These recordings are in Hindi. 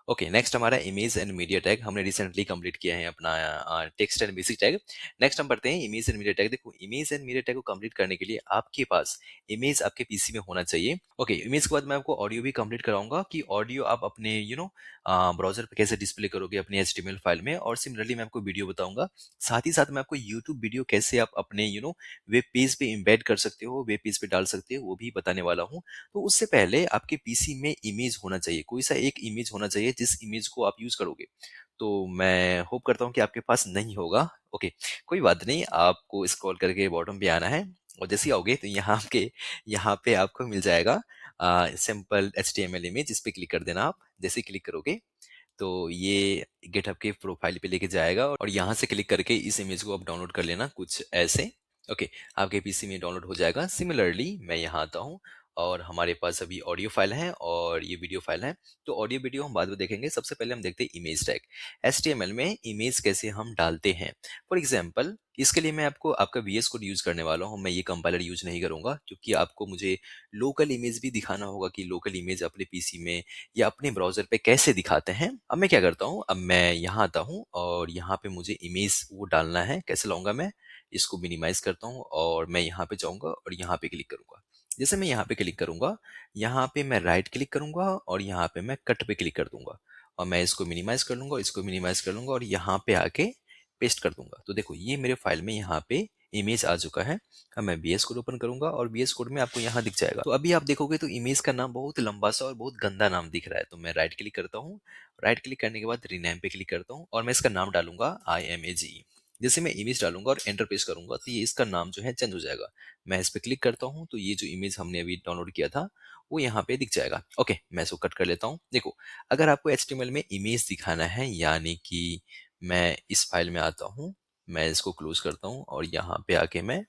ओके, नेक्स्ट हमारा इमेज एंड मीडिया टैग हमने रिसेंटली कंप्लीट किया है अपना text and basic tag. Next हम पढ़ते हैं इमेज एंड मीडिया टैग। देखो, इमेज एंड मीडिया टैग को कंप्लीट करने के लिए आपके पास इमेज आपके पीसी में होना चाहिए। ओके, इमेज के बाद मैं आपको ऑडियो भी कंप्लीट कराऊंगा कि ऑडियो आप अपने ब्राउजर पे कैसे डिस्प्ले करोगे अपने HTML फाइल में, और सिमिलरली मैं आपको वीडियो बताऊंगा। साथ ही साथ मैं आपको यूट्यूब वीडियो कैसे आप अपने वेब पेज पे इम्बेड कर सकते हो, वेब पेज पे डाल सकते हो, वो भी बताने वाला हूँ। तो उससे पहले आपके पीसी में इमेज होना चाहिए, कोई सा एक इमेज होना चाहिए जिस इमेज को आप यूज करोगे। तो मैं होप करता हूँ कि आपके पास नहीं होगा। ओके, कोई बात नहीं, आपको स्क्रॉल करके बॉटम पे आना है, और जैसे ही आओगे तो यहाँ पे आपको मिल जाएगा सिंपल HTML इमेज। इस पे क्लिक कर देना। आप जैसे क्लिक करोगे तो ये गिटहब के प्रोफाइल पे लेके जाएगा, और यहाँ से क्लिक करके इस इमेज को आप डाउनलोड कर लेना कुछ ऐसे। ओके, आपके पीसी में डाउनलोड हो जाएगा। सिमिलरली मैं यहाँ आता हूँ, और हमारे पास अभी ऑडियो फाइल है और ये वीडियो फाइल है। तो ऑडियो वीडियो हम बाद में देखेंगे। सबसे पहले हम देखते हैं इमेज टैग। HTML में इमेज कैसे हम डालते हैं। फॉर एग्जाम्पल, इसके लिए मैं आपको आपका VS कोड यूज करने वाला हूँ। मैं ये कंपाइलर यूज नहीं करूंगा, क्योंकि आपको मुझे लोकल इमेज भी दिखाना होगा कि लोकल इमेज अपने पीसी में या अपने ब्राउजर पे कैसे दिखाते हैं। अब मैं क्या करता हूँ, अब मैं यहाँ आता हूँ और यहाँ पे मुझे इमेज वो डालना है। कैसे लाऊंगा मैं, इसको मिनिमाइज करता हूँ और मैं यहाँ पे जाऊंगा और यहाँ पे क्लिक करूंगा। जैसे मैं यहाँ पे क्लिक करूंगा, यहाँ पे मैं राइट क्लिक करूंगा और यहाँ पे मैं कट पे क्लिक कर दूंगा, और मैं इसको मिनिमाइज कर लूंगा, इसको मिनिमाइज कर लूंगा और यहाँ पे आके पेस्ट कर दूंगा। तो देखो, ये मेरे फाइल में यहाँ पे इमेज आ चुका है। अब मैं VS कोड ओपन करूंगा और VS कोड में आपको यहाँ दिख जाएगा। तो अभी आप देखोगे तो इमेज का नाम बहुत लंबा सा और बहुत गंदा नाम दिख रहा है। तो मैं राइट क्लिक करता हूँ। राइट क्लिक करने के बाद रीनेम पे क्लिक करता हूँ और मैं इसका नाम डालूंगा IMAGE। जैसे मैं इमेज डालूंगा और एंटर प्रेस करूंगा तो ये इसका नाम जो है चेंज हो जाएगा। मैं इस पे क्लिक करता हूँ तो ये जो इमेज हमने अभी डाउनलोड किया था वो यहाँ पे दिख जाएगा। ओके, मैं इसको कट कर लेता हूँ। देखो, अगर आपको HTML में इमेज दिखाना है, यानी कि मैं इस फाइल में आता हूँ, मैं इसको क्लोज करता हूँ और यहाँ पे आके मैं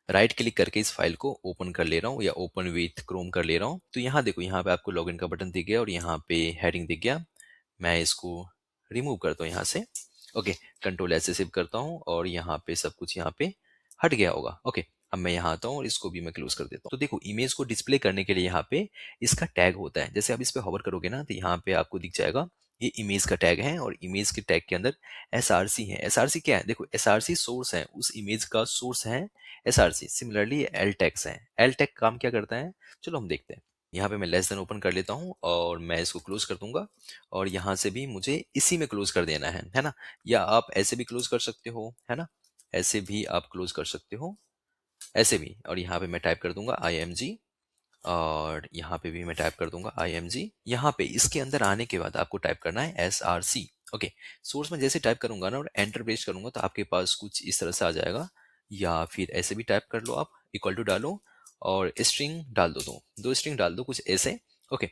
राइट क्लिक करके इस फाइल को ओपन कर ले रहा हूँ या ओपन विथ क्रोम कर ले रहा हूँ। तो यहाँ देखो, यहाँ पे आपको लॉगिन का बटन दिख गया और यहाँ पे हेडिंग दिख गया। मैं इसको रिमूव करता हूँ यहाँ से। ओके, कंट्रोल ऐसे सेव करता हूँ और यहाँ पे सब कुछ यहाँ पे हट गया होगा। ओके, अब मैं यहाँ आता हूँ और इसको भी मैं क्लोज कर देता हूँ। तो देखो, इमेज को डिस्प्ले करने के लिए यहाँ पे इसका टैग होता है। जैसे आप इस पे होवर करोगे ना तो यहाँ पे आपको दिख जाएगा ये इमेज का टैग है, और इमेज के टैग के अंदर SRC है। SRC क्या है, देखो SRC सोर्स है, उस इमेज का सोर्स है SRC। सिमिलरली एल टैग्स है। एल टैग काम क्या करता है, चलो हम देखते हैं। यहाँ पे मैं लेस देन ओपन कर लेता हूँ और मैं इसको क्लोज कर दूंगा, और यहाँ से भी मुझे इसी में क्लोज कर देना है ना। या आप ऐसे भी क्लोज कर सकते हो, है ना, ऐसे भी आप क्लोज कर सकते हो, ऐसे भी। और यहाँ पे मैं टाइप कर दूंगा IMG, और यहाँ पे भी मैं टाइप कर दूंगा IMG। यहाँ पे इसके अंदर आने के बाद आपको टाइप करना है SRC। ओके, सोर्स में जैसे टाइप करूंगा ना और एंटर प्रेस करूंगा तो आपके पास कुछ इस तरह से आ जाएगा। या फिर ऐसे भी टाइप कर लो, आप इक्वल टू डालो और स्ट्रिंग डाल दो, दो स्ट्रिंग डाल दो कुछ ऐसे। ओके,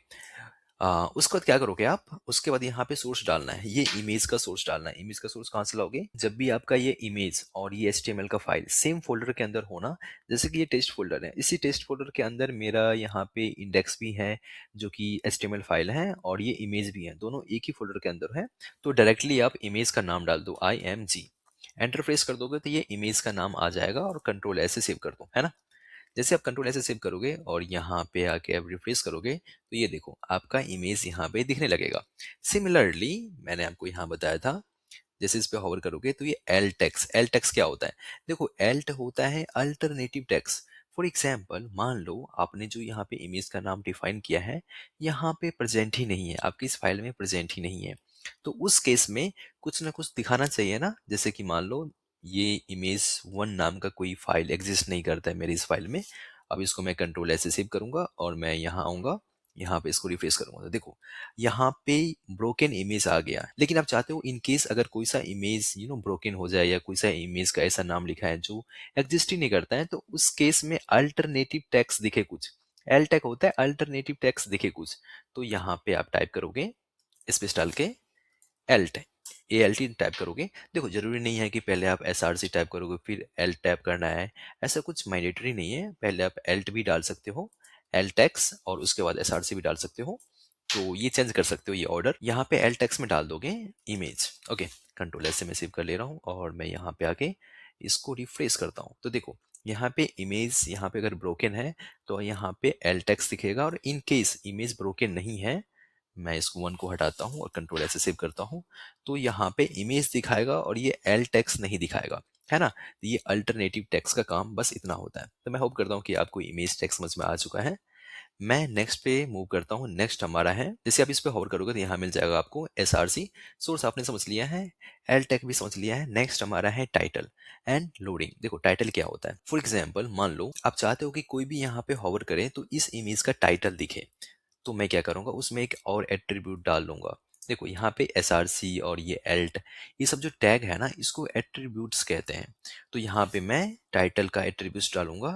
उसके बाद क्या करोगे आप, उसके बाद यहाँ पे सोर्स डालना है, ये इमेज का सोर्स डालना है। इमेज का सोर्स कहाँ से लाओगे, जब भी आपका ये इमेज और ये HTML का फाइल सेम फोल्डर के अंदर होना। जैसे कि ये टेस्ट फोल्डर है, इसी टेस्ट फोल्डर के अंदर मेरा यहाँ पे इंडेक्स भी है जो कि HTML फाइल है, और ये इमेज भी है, दोनों एक ही फोल्डर के अंदर है। तो डायरेक्टली आप इमेज का नाम डाल दो IMG। एंटर प्रेस कर दोगे तो ये इमेज का नाम आ जाएगा, और कंट्रोल ऐसे सेव कर दो, है ना। जैसे आप कंट्रोल ऐसे सेव करोगे और यहाँ पे आके आप रिफ्रेश करोगे तो ये देखो आपका इमेज यहाँ पे दिखने लगेगा। सिमिलरली मैंने आपको यहाँ बताया था, जैसे इस पे होवर करोगे तो ये एल टेक्स। एल टेक्स क्या होता है, देखो एल्ट होता है अल्टरनेटिव टेक्स। फॉर एग्जाम्पल, मान लो आपने जो यहाँ पे इमेज का नाम डिफाइन किया है यहाँ पे प्रेजेंट ही नहीं है, आपकी इस फाइल में प्रेजेंट ही नहीं है। तो उस केस में कुछ ना कुछ दिखाना चाहिए ना। जैसे कि मान लो ये इमेज 1 नाम का कोई फाइल एग्जिस्ट नहीं करता है मेरी इस फाइल में। अब इसको मैं कंट्रोल ऐसे सेव करूंगा और मैं यहाँ आऊंगा, यहाँ पे इसको रिफ्रेश करूंगा तो देखो यहाँ पे ब्रोकन इमेज आ गया। लेकिन आप चाहते हो इन केस अगर कोई सा इमेज ब्रोकन हो जाए, या कोई सा इमेज का ऐसा नाम लिखा है जो एग्जिस्ट ही नहीं करता है, तो उस केस में अल्टरनेटिव टेक्स्ट दिखे कुछ। एल टेक होता है अल्टरनेटिव टेक्स्ट दिखे कुछ। तो यहाँ पे आप टाइप करोगे स्पेस डाल के एल्ट, ALT टाइप करोगे। देखो, जरूरी नहीं है कि पहले आप SRC टाइप करोगे फिर एल टाइप करना है, ऐसा कुछ मैंडेटरी नहीं है। पहले आप एल्ट भी डाल सकते हो, एल टेक्स, और उसके बाद SRC भी डाल सकते हो। तो ये चेंज कर सकते हो, ये ऑर्डर यहाँ पे एल टेक्स में डाल दोगे इमेज। ओके, कंट्रोल ऐसे मैं सेव कर ले रहा हूँ और मैं यहाँ पे आके इसको रिफ्रेश करता हूँ। तो देखो यहाँ पे इमेज, यहाँ पे अगर ब्रोकन है तो यहाँ पे एल टेक्स दिखेगा, और इन केस इमेज ब्रोकन नहीं है मैं इसको 1 को हटाता हूँ और कंट्रोल ऐसे सेव करता हूँ, तो यहाँ पे इमेज दिखाएगा और ये एल टेक्स्ट नहीं दिखाएगा, है ना? तो ये अल्टरनेटिव टेक्स्ट का काम बस इतना होता है। तो मैं होप करता हूँ कि आपको इमेज टेक्स्ट समझ में आ चुका है। मैं नेक्स्ट पे मूव करता हूँ। नेक्स्ट हमारा है, जैसे आप इस पे होवर करोगे तो यहाँ मिल जाएगा आपको एसआरसी, सोर्स आपने समझ लिया है, एल टेक भी समझ लिया है। नेक्स्ट हमारा है टाइटल एंड लोडिंग। देखो टाइटल क्या होता है, फॉर एग्जाम्पल मान लो आप चाहते हो कि कोई भी यहाँ पे होवर करे तो इस इमेज का टाइटल दिखे, तो मैं क्या करूंगा, उसमें एक और एट्रीब्यूट डाल लूंगा। देखो यहाँ पे एस आर सी और ये एल्ट, ये सब जो टैग है ना, इसको एट्रीब्यूट्स कहते हैं। तो यहाँ पे मैं टाइटल का एट्रीब्यूट्स डालूंगा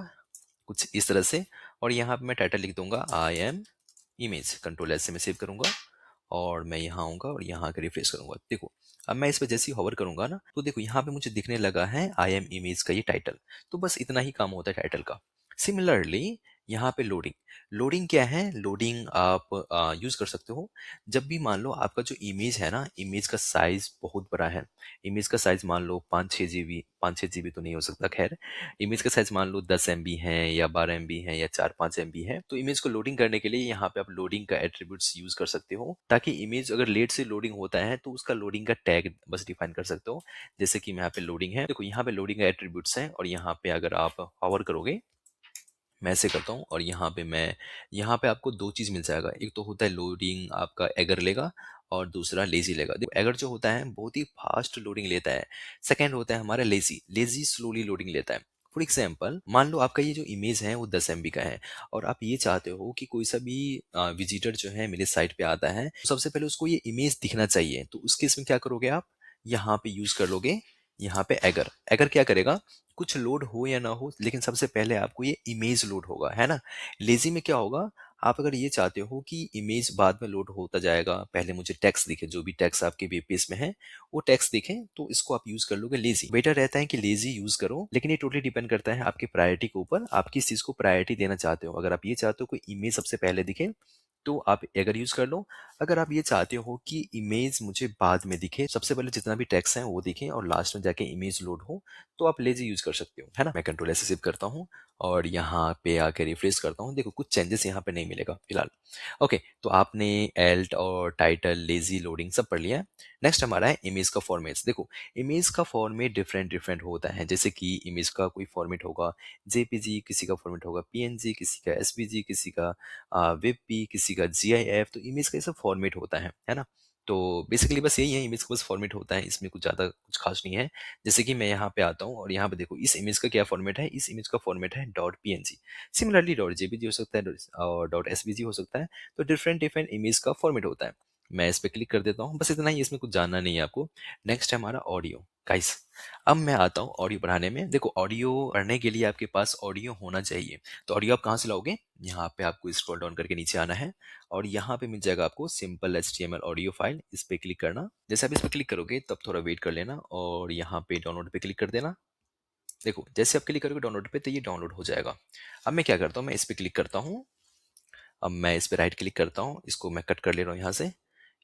कुछ इस तरह से, और यहाँ पे मैं टाइटल लिख दूंगा I am image. Control S से मैं सेव करूंगा और मैं यहाँ आऊंगा और यहाँ आकर रिफ्रेश करूंगा। देखो अब मैं इस पे जैसे ही होवर करूंगा ना, तो देखो यहाँ पे मुझे दिखने लगा है आई एम इमेज का ये टाइटल। तो बस इतना ही काम होता है टाइटल का। सिमिलरली यहाँ पे लोडिंग, लोडिंग क्या है, लोडिंग आप यूज कर सकते हो जब भी मान लो आपका जो इमेज है ना, इमेज का साइज बहुत बड़ा है। इमेज का साइज मान लो 5-6 GB, 5-6 GB तो नहीं हो सकता, खैर इमेज का साइज मान लो 10 MB है या 12 MB है या 4-5 MB है, तो इमेज को लोडिंग करने के लिए यहाँ पे आप लोडिंग का एट्रीब्यूट्स यूज कर सकते हो, ताकि इमेज अगर लेट से लोडिंग होता है तो उसका लोडिंग का टैग बस डिफाइन कर सकते हो। जैसे कि यहाँ पे लोडिंग है, देखो यहाँ पे लोडिंग का एट्रीब्यूट्स है और यहाँ पे अगर आप पावर करोगे, मैं ऐसे करता हूँ और यहाँ पे मैं, यहाँ पे आपको दो चीज़ मिल जाएगा। एक तो होता है लोडिंग आपका एगर लेगा और दूसरा लेजी लेगा। देखो एगर जो होता है बहुत ही फास्ट लोडिंग लेता है। सेकंड होता है हमारा लेजी, लेजी स्लोली लोडिंग लेता है। फॉर एग्जाम्पल मान लो आपका ये जो इमेज है वो 10 MB का है और आप ये चाहते हो कि कोई सा भी विजिटर जो है मेरे साइट पे आता है तो सबसे पहले उसको ये इमेज दिखना चाहिए। तो उसके इसमें क्या करोगे आप, यहाँ पे यूज कर लोगे, यहाँ पे एगर। एगर क्या करेगा, कुछ लोड हो या ना हो लेकिन सबसे पहले आपको ये इमेज लोड होगा, है ना। लेजी में क्या होगा, आप अगर ये चाहते हो कि इमेज बाद में लोड होता जाएगा, पहले मुझे टेक्स्ट दिखे, जो भी टेक्स्ट आपके वेब पेज में है वो टेक्स्ट दिखे, तो इसको आप यूज कर लोगे लेजी। बेटर रहता है कि लेजी यूज करो, लेकिन ये टोटली डिपेंड करता है आपकी प्रायोरिटी के ऊपर, आप किस चीज को प्रायोरिटी देना चाहते हो। अगर आप ये चाहते हो कोई इमेज सबसे पहले दिखे तो आप एगर यूज कर लो। अगर आप ये चाहते हो कि इमेज मुझे बाद में दिखे, सबसे पहले जितना भी टेक्स्ट है वो दिखे और लास्ट में जाके इमेज लोड हो, तो आप लेजी यूज कर सकते हो, है ना। मैं कंट्रोल ऐसे सेव करता हूँ और यहाँ पे आके रिफ्रेश करता हूँ। देखो कुछ चेंजेस यहाँ पे नहीं मिलेगा फिलहाल। ओके, तो आपने एल्ट और टाइटल लेजी लोडिंग सब पढ़ लिया है। नेक्स्ट हमारा है इमेज का फॉर्मेट्स। देखो इमेज का फॉर्मेट डिफरेंट डिफरेंट होता है, जैसे कि इमेज का कोई फॉर्मेट होगा जेपीजी, किसी का फॉर्मेट होगा पीएनजी, किसी का एसवीजी, किसी का वेबपी, किसी का जीआईएफ। तो इमेज का ये सब फॉर्मेट होता है ना। तो बेसिकली बस यही है, इमेज का बस फॉर्मेट होता है, इसमें कुछ ज़्यादा कुछ खास नहीं है। जैसे कि मैं यहाँ पे आता हूँ और यहाँ पे देखो इस इमेज का क्या फॉर्मेट है, इस इमेज का फॉर्मेट है dot PNG. Similarly dot JPG हो सकता है और डॉट एसवीजी हो सकता है। तो डिफरेंट डिफरेंट इमेज का फॉर्मेट होता है। मैं इस पर क्लिक कर देता हूँ, बस इतना ही, इसमें कुछ जानना नहीं है आपको। नेक्स्ट है हमारा ऑडियो। गाइस अब मैं आता हूँ ऑडियो बढ़ाने में। देखो ऑडियो बढ़ने के लिए आपके पास ऑडियो होना चाहिए। तो ऑडियो आप कहाँ से लाओगे, यहाँ पे आपको स्क्रॉल डाउन करके नीचे आना है और यहाँ पे मिल जाएगा आपको सिंपल HTML ऑडियो फाइल। इस पे क्लिक करना, जैसे आप इस पे क्लिक करोगे तब थोड़ा वेट कर लेना और यहाँ पे डाउनलोड पे क्लिक कर देना। देखो जैसे आप क्लिक करोगे डाउनलोड पे तो ये डाउनलोड हो जाएगा। अब मैं क्या करता हूँ, मैं इस पे क्लिक करता हूँ। अब मैं इस पे राइट क्लिक करता हूँ, इसको मैं कट कर ले रहा हूँ यहाँ से,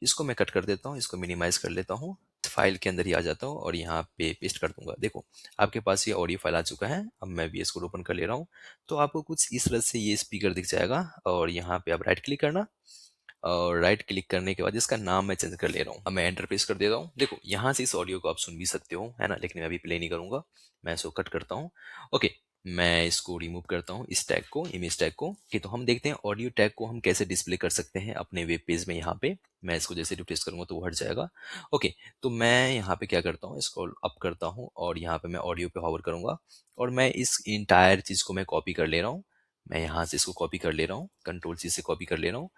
इसको मैं कट कर देता हूँ, इसको मिनिमाइज कर लेता हूँ, फाइल के अंदर ही आ जाता हूँ और यहाँ पे पेस्ट कर दूंगा। देखो आपके पास ये ऑडियो फाइल आ चुका है। अब मैं भी इसको ओपन कर ले रहा हूँ, तो आपको कुछ इस तरह से ये स्पीकर दिख जाएगा और यहाँ पे आप राइट क्लिक करना और राइट क्लिक करने के बाद इसका नाम मैं चेंज कर ले रहा हूँ। अब मैं एंटर प्रेस कर देता हूँ। देखो यहाँ से इस ऑडियो को आप सुन भी सकते हो, है ना, लेकिन मैं अभी प्ले नहीं करूंगा, मैं इसको कट करता हूँ। ओके, मैं इसको रिमूव करता हूँ, इस टैग को, इमेज टैग को। कि तो हम देखते हैं ऑडियो टैग को हम कैसे डिस्प्ले कर सकते हैं अपने वेब पेज में। यहाँ पे मैं इसको जैसे रिप्लेस करूंगा तो वो हट जाएगा। ओके, तो मैं यहाँ पे क्या करता हूँ, इसको अप करता हूँ और यहाँ पे मैं ऑडियो पे होवर करूंगा और मैं इस इंटायर चीज को मैं कॉपी कर ले रहा हूँ। मैं यहाँ से इसको कॉपी कर ले रहा हूँ, कंट्रोल C से कॉपी कर ले रहा हूँ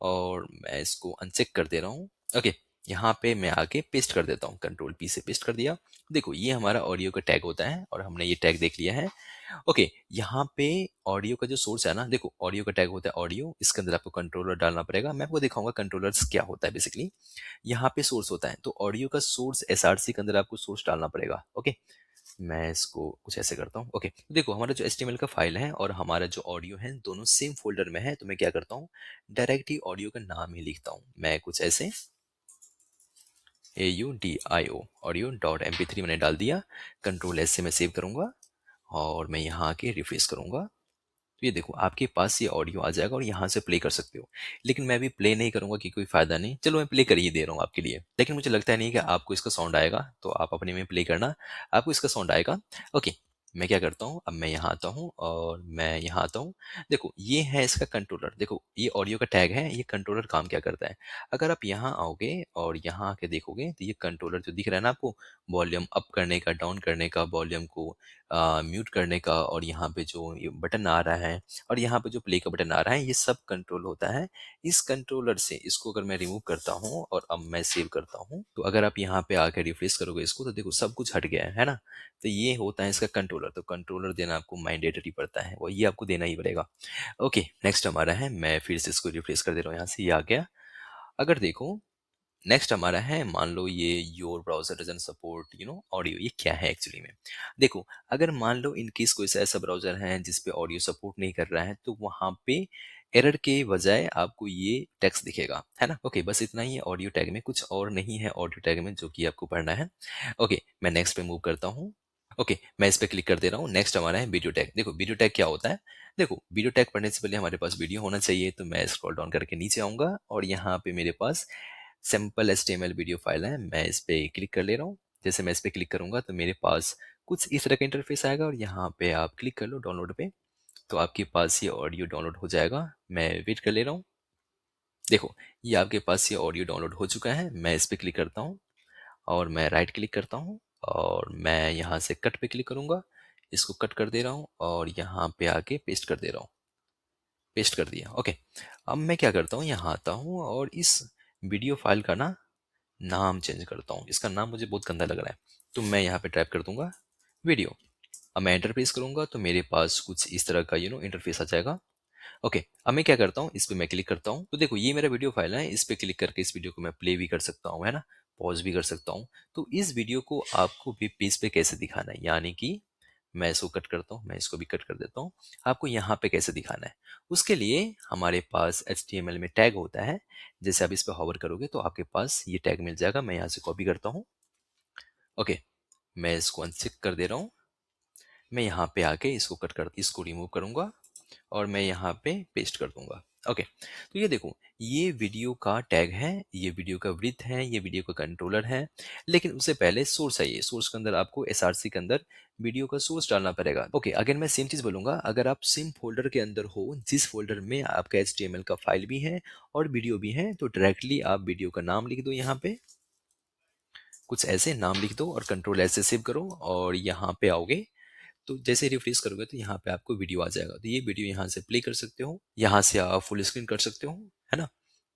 और मैं इसको अनचेक कर दे रहा हूँ। ओके, यहाँ पे मैं आके पेस्ट कर देता हूँ, कंट्रोल P से पेस्ट कर दिया। देखो ये हमारा ऑडियो का टैग होता है और हमने ये टैग देख लिया है। ओके, यहाँ पे ऑडियो का जो सोर्स है ना, देखो ऑडियो का टैग होता है ऑडियो, इसके अंदर आपको कंट्रोलर डालना पड़ेगा। मैं आपको दिखाऊंगा कंट्रोलर्स क्या होता है बेसिकली। यहाँ पे सोर्स होता है, तो ऑडियो का सोर्स SRC के अंदर आपको सोर्स डालना पड़ेगा। ओके, मैं इसको कुछ ऐसे करता हूँ। ओके, देखो हमारा जो HTML का फाइल है और हमारा जो ऑडियो है दोनों सेम फोल्डर में है। तो मैं क्या करता हूँ, डायरेक्ट ही ऑडियो का नाम ही लिखता हूँ। मैं कुछ ऐसे AUDIO ऑडियो डॉट MP3 मैंने डाल दिया। कंट्रोल S से मैं सेव करूंगा और मैं यहाँ आके रिफ्रेश करूंगा। तो ये देखो आपके पास ये ऑडियो आ जाएगा और यहाँ से प्ले कर सकते हो। लेकिन मैं अभी प्ले नहीं करूंगा कि कोई फायदा नहीं, चलो मैं प्ले कर ही दे रहा हूँ आपके लिए, लेकिन मुझे लगता नहीं कि आपको इसका साउंड आएगा, तो आप अपने में प्ले करना, आपको इसका साउंड आएगा। ओके, मैं क्या करता हूँ, अब मैं यहाँ आता हूँ और मैं यहाँ आता हूँ। देखो ये है इसका कंट्रोलर, देखो ये ऑडियो का टैग है, ये कंट्रोलर काम क्या करता है। अगर आप यहाँ आओगे और यहाँ आके देखोगे तो ये कंट्रोलर जो दिख रहा है ना आपको, वॉल्यूम अप करने का, डाउन करने का, वॉल्यूम को म्यूट करने का, और यहाँ पे जो ये बटन आ रहा है और यहाँ पे जो प्ले का बटन आ रहा है, ये सब कंट्रोल होता है इस कंट्रोलर से। इसको अगर मैं रिमूव करता हूँ और अब मैं सेव करता हूँ, तो अगर आप यहाँ पे आकर रिफ्रेश करोगे इसको, तो देखो सब कुछ हट गया है ना। तो ये होता है इसका कंट्रोलर। तो कंट्रोलर देना आपको मैंडेटरी पड़ता है, वो ये आपको देना ही पड़ेगा। ओके, नेक्स्ट हमारा है, मैं फिर से इसको रिफ्रेश कर दे रहा हूँ, यहाँ से ये आ गया। अगर देखो नेक्स्ट हमारा है, मान लो ये your browser doesn't support audio, ये क्या है एक्चुअली में। देखो अगर मान लो इन केस कोई सा ऐसा ब्राउजर है जिसपे ऑडियो सपोर्ट नहीं कर रहा है, तो वहां पे एरर के बजाय आपको ये टेक्स्ट दिखेगा, है ना। ओके, बस इतना ही है ऑडियो टैग में, कुछ और नहीं है ऑडियो टैग में जो कि आपको पढ़ना है। ओके, मैं नेक्स्ट पे मूव करता हूँ। ओके, मैं इस पे क्लिक कर दे रहा हूँ। नेक्स्ट हमारा है वीडियो टैग। देखो वीडियो टैग क्या होता है। देखो वीडियो टैग पढ़ने से पहले हमारे पास वीडियो होना चाहिए, तो मैं स्क्रॉल डाउन करके नीचे आऊंगा और यहाँ पे मेरे पास सिंपल HTML वीडियो फाइल है, मैं इस पे क्लिक कर ले रहा हूँ। जैसे मैं इस पे क्लिक करूंगा तो मेरे पास कुछ इस तरह का इंटरफेस आएगा और यहाँ पे आप क्लिक कर लो डाउनलोड पे, तो आपके पास ये ऑडियो डाउनलोड हो जाएगा। मैं वेट कर ले रहा हूँ। देखो ये आपके पास ये ऑडियो डाउनलोड हो चुका है। मैं इस पे क्लिक करता हूँ और मैं राइट क्लिक करता हूँ और मैं यहाँ से कट पे क्लिक करूंगा, इसको कट कर दे रहा हूँ और यहाँ पे आके पेस्ट कर दे रहा हूँ। पेस्ट कर दिया। ओके, अब मैं क्या करता हूँ, यहाँ आता हूँ और इस वीडियो फाइल का ना नाम चेंज करता हूँ। इसका नाम मुझे बहुत गंदा लग रहा है, तो मैं यहाँ पे टाइप कर दूंगा वीडियो। अब मैं एंटर प्रेस करूंगा तो मेरे पास कुछ इस तरह का इंटरफेस आ जाएगा। ओके, अब मैं क्या करता हूँ, इस पे मैं क्लिक करता हूँ, तो देखो ये मेरा वीडियो फाइल है। इस पे क्लिक करके इस वीडियो को मैं प्ले भी कर सकता हूँ, है ना, पॉज भी कर सकता हूँ। तो इस वीडियो को आपको वेब पेज पे कैसे दिखाना है, यानी कि मैं इसको कट करता हूँ, मैं इसको भी कट कर देता हूँ, आपको यहाँ पे कैसे दिखाना है। उसके लिए हमारे पास HTML में टैग होता है। जैसे आप इस पे हॉवर करोगे तो आपके पास ये टैग मिल जाएगा। मैं यहाँ से कॉपी करता हूँ। ओके, मैं इसको अनचेक कर दे रहा हूँ। मैं यहाँ पे आके इसको कट कर इसको रिमूव करूंगा और मैं यहाँ पे पेस्ट कर दूंगा। ओके, तो ये देखो ये वीडियो का टैग है, ये वीडियो का विड्थ है, ये वीडियो का कंट्रोलर है। लेकिन उससे पहले सोर्स है, ये सोर्स के अंदर आपको SRC के अंदर वीडियो का सोर्स डालना पड़ेगा। ओके, अगर मैं सेम चीज बोलूंगा, अगर आप सेम फोल्डर के अंदर हो जिस फोल्डर में आपका HTML का फाइल भी है और वीडियो भी है, तो डायरेक्टली आप वीडियो का नाम लिख दो, यहाँ पे कुछ ऐसे नाम लिख दो और कंट्रोल ऐसे सेव करो और यहाँ पे आओगे तो जैसे रिफ्रेश करोगे तो यहाँ पे आपको वीडियो आ जाएगा। तो ये वीडियो यहाँ से प्ले कर सकते हो, यहाँ से आप फुल स्क्रीन कर सकते हो, है ना।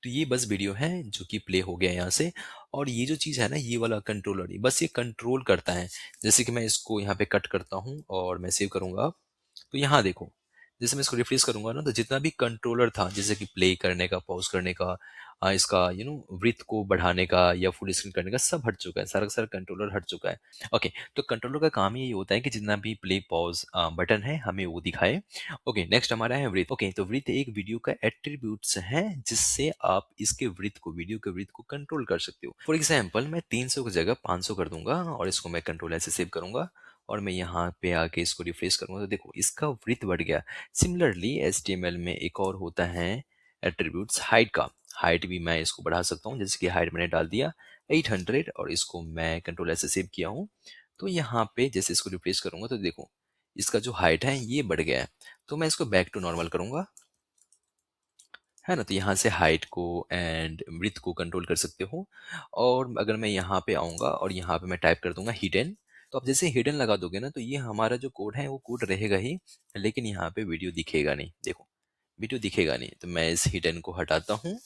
तो ये बस वीडियो है जो कि प्ले हो गया यहाँ से। और ये जो चीज़ है ना, ये वाला कंट्रोलर, ये बस ये कंट्रोल करता है। जैसे कि मैं इसको यहाँ पे कट करता हूँ और मैं सेव करूंगा, तो यहाँ देखो जैसे मैं इसको रिफ्रेश करूंगा ना, तो जितना भी कंट्रोलर था जैसे कि प्ले करने का, पॉज करने का, इसका ब्रीथ को बढ़ाने का या फुल स्क्रीन करने का, सब हट चुका है, सारा का सारा कंट्रोलर हट चुका है। ओके, तो कंट्रोलर का काम ही ये होता है कि जितना भी प्ले पॉज बटन है हमें वो दिखाए। ओके, नेक्स्ट हमारा है ब्रीथ। ओके, तो ब्रीथ एक वीडियो का एट्रीब्यूट्स है जिससे आप इसके ब्रीथ को, वीडियो के ब्रीथ को कंट्रोल कर सकते हो। फॉर एग्जाम्पल मैं 300 की जगह 500 कर दूंगा और इसको मैं कंट्रोल ऐसे सेव करूंगा और मैं यहाँ पे आके इसको रिफ्रेश करूंगा तो देखो इसका ब्रीथ बढ़ गया। सिमिलरली HTML में एक और होता है एट्रीब्यूट्स हाइट का। हाइट भी मैं इसको बढ़ा सकता हूँ, जैसे कि हाइट मैंने डाल दिया 800 और इसको मैं कंट्रोल ऐसे सेव किया हूँ। तो यहाँ पे जैसे इसको रिप्लेस करूंगा तो देखो इसका जो हाइट है ये बढ़ गया है। तो मैं इसको बैक टू नॉर्मल करूंगा, है ना। तो यहाँ से हाइट को एंड विड्थ को कंट्रोल कर सकते हो। और अगर मैं यहाँ पे आऊँगा और यहाँ पे मैं टाइप कर दूंगा हिडन, तो आप जैसे हिडन लगा दोगे ना, तो ये हमारा जो कोड है वो कोड रहेगा ही, लेकिन यहाँ पे वीडियो दिखेगा नहीं। देखो वीडियो दिखेगा नहीं, तो मैं इस हिडन को हटाता हूँ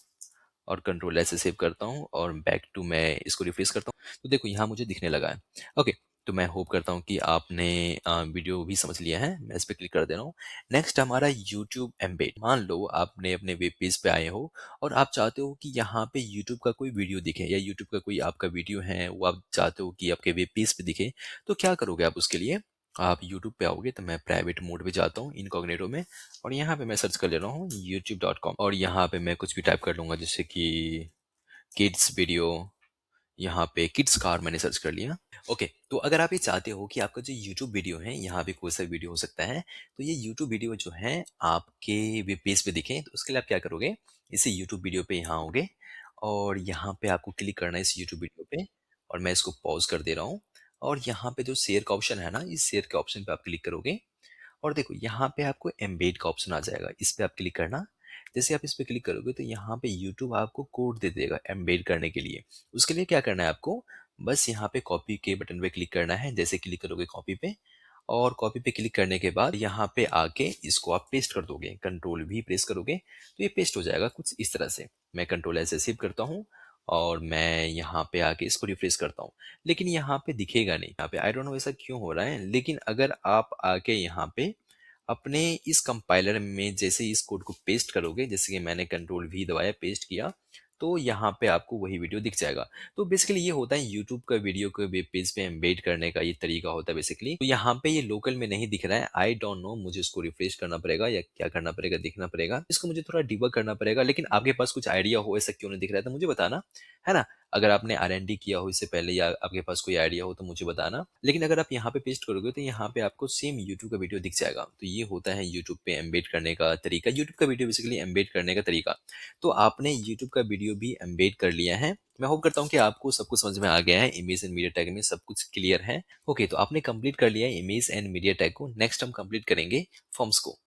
और कंट्रोल ऐसे सेव करता हूँ और बैक टू मैं इसको रिफ्रेश करता हूँ, तो देखो यहाँ मुझे दिखने लगा है। ओके, तो मैं होप करता हूँ कि आपने वीडियो भी समझ लिया है। मैं इस पर क्लिक कर दे रहा हूँ। नेक्स्ट हमारा यूट्यूब एम्बेड। मान लो आपने अपने वेब पेज पे आए हो और आप चाहते हो कि यहाँ पे यूट्यूब का कोई वीडियो दिखे या यूट्यूब का कोई आपका वीडियो है वो आप चाहते हो कि आपके वेब पेज पे दिखे, तो क्या करोगे आप उसके लिए, आप YouTube पे आओगे। तो मैं प्राइवेट मोड पे जाता हूँ इनकॉग्निटो में और यहाँ पे मैं सर्च कर ले रहा हूँ youtube.com और यहाँ पे मैं कुछ भी टाइप कर लूंगा, जैसे कि किड्स वीडियो, यहाँ पे किड्स कार मैंने सर्च कर लिया। ओके, तो अगर आप ये चाहते हो कि आपका जो यूट्यूब वीडियो है, यहाँ पे कोई सा वीडियो हो सकता है, तो ये यूट्यूब वीडियो जो है आपके वेब पेज पे दिखें, तो उसके लिए आप क्या करोगे, इसे यूट्यूब वीडियो पे यहाँ आओगे और यहाँ पे आपको क्लिक करना है इस यूट्यूब वीडियो पे और मैं इसको पॉज कर दे रहा हूँ और यहाँ पे जो शेयर का ऑप्शन है ना, इस शेयर के ऑप्शन पे आप क्लिक करोगे और देखो यहाँ पे आपको एम्बेड का ऑप्शन आ जाएगा, इस पे आप क्लिक करना। जैसे आप इस पे क्लिक करोगे तो यहाँ पे यूट्यूब आपको कोड दे देगा एम्बेड करने के लिए। उसके लिए क्या करना है आपको, बस यहाँ पे कॉपी के बटन पे क्लिक करना है। जैसे क्लिक करोगे कॉपी पे और कॉपी पे क्लिक करने के बाद यहाँ पे आके इसको आप पेस्ट कर दोगे, कंट्रोल भी प्रेस करोगे तो ये पेस्ट हो जाएगा कुछ इस तरह से। मैं कंट्रोल ऐसे सेव करता हूँ और मैं यहाँ पे आके इसको रिफ्रेश करता हूँ, लेकिन यहाँ पे दिखेगा नहीं। यहाँ पे आई डोंट नो ऐसा क्यों हो रहा है, लेकिन अगर आप आके यहाँ पे अपने इस कंपाइलर में जैसे इस कोड को पेस्ट करोगे, जैसे कि मैंने कंट्रोल वी दबाया पेस्ट किया, तो यहाँ पे आपको वही वीडियो दिख जाएगा। तो बेसिकली ये होता है यूट्यूब का वीडियो को वेब पेज पे एम्बेड करने का ये तरीका होता है बेसिकली। तो यहाँ पे ये लोकल में नहीं दिख रहा है, आई डोंट नो, मुझे इसको रिफ्रेश करना पड़ेगा या क्या करना पड़ेगा, देखना पड़ेगा इसको, मुझे थोड़ा डिबग करना पड़ेगा। लेकिन आपके पास कुछ आइडिया हो ऐसा क्यों नहीं दिख रहा है तो मुझे बताना, है ना। अगर आपने R&D किया हो इससे पहले या आपके पास कोई आइडिया हो तो मुझे बताना। लेकिन अगर आप यहाँ पे पेस्ट करोगे तो यहाँ पे आपको सेम यूट्यूब का वीडियो दिख जाएगा। तो ये होता है यूट्यूब पे एम्बेड करने का तरीका, यूट्यूब का वीडियो बेसिकली एम्बेड करने का तरीका। तो आपने यूट्यूब का वीडियो भी एम्बेड कर लिया है। मैं होप करता हूँ कि आपको सब कुछ समझ में आ गया है, इमेज एंड मीडिया टैग में सब कुछ क्लियर है। ओके, तो आपने कंप्लीट कर लिया है इमेज एंड मीडिया टैग को। नेक्स्ट हम कंप्लीट करेंगे फॉर्म्स को।